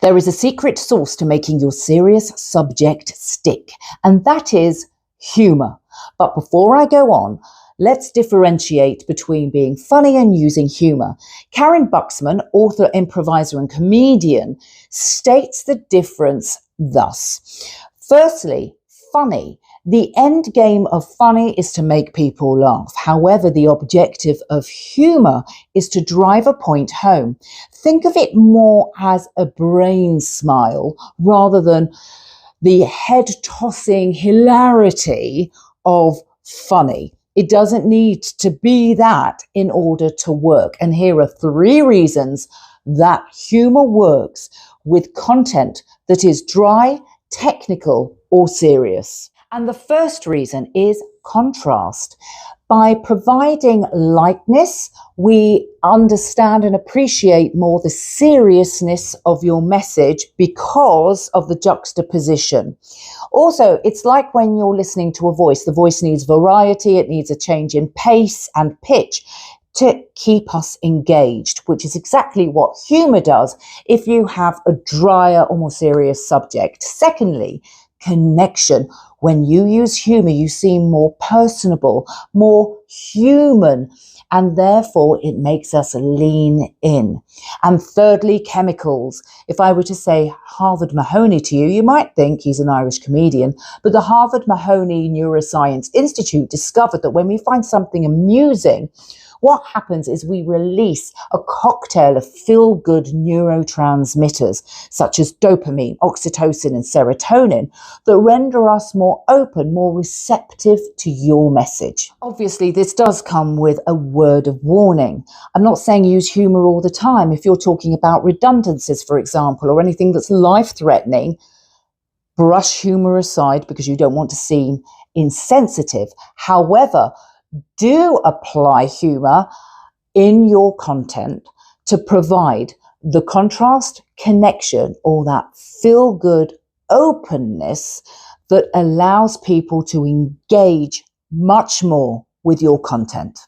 There is a secret sauce to making your serious subject stick, and that is humour. But before I go on, let's differentiate between being funny and using humour. Karen Buxman, author, improviser, and comedian, states the difference thus. Firstly, funny. The end game of funny is to make people laugh. However, the objective of humour is to drive a point home. Think of it more as a brain smile rather than the head-tossing hilarity of funny. It doesn't need to be that in order to work. And here are 3 reasons that humour works with content that is dry, technical, or serious. And the first reason is contrast. By providing lightness, we understand and appreciate more the seriousness of your message because of the juxtaposition. Also, it's like when you're listening to a voice. The voice needs variety, it needs a change in pace and pitch to keep us engaged, which is exactly what humour does if you have a drier or more serious subject. Secondly, connection. When you use humour, you seem more personable, more human, and therefore it makes us lean in. And thirdly, chemicals. If I were to say Harvard Mahoney to you, you might think he's an Irish comedian, but the Harvard Mahoney Neuroscience Institute discovered that when we find something amusing, what happens is we release a cocktail of feel-good neurotransmitters, such as dopamine, oxytocin, and serotonin, that render us more open, more receptive to your message. Obviously, this does come with a word of warning. I'm not saying use humour all the time. If you're talking about redundancies, for example, or anything that's life-threatening, brush humour aside because you don't want to seem insensitive. However, do apply humour in your content to provide the contrast, connection, or that feel-good openness that allows people to engage much more with your content.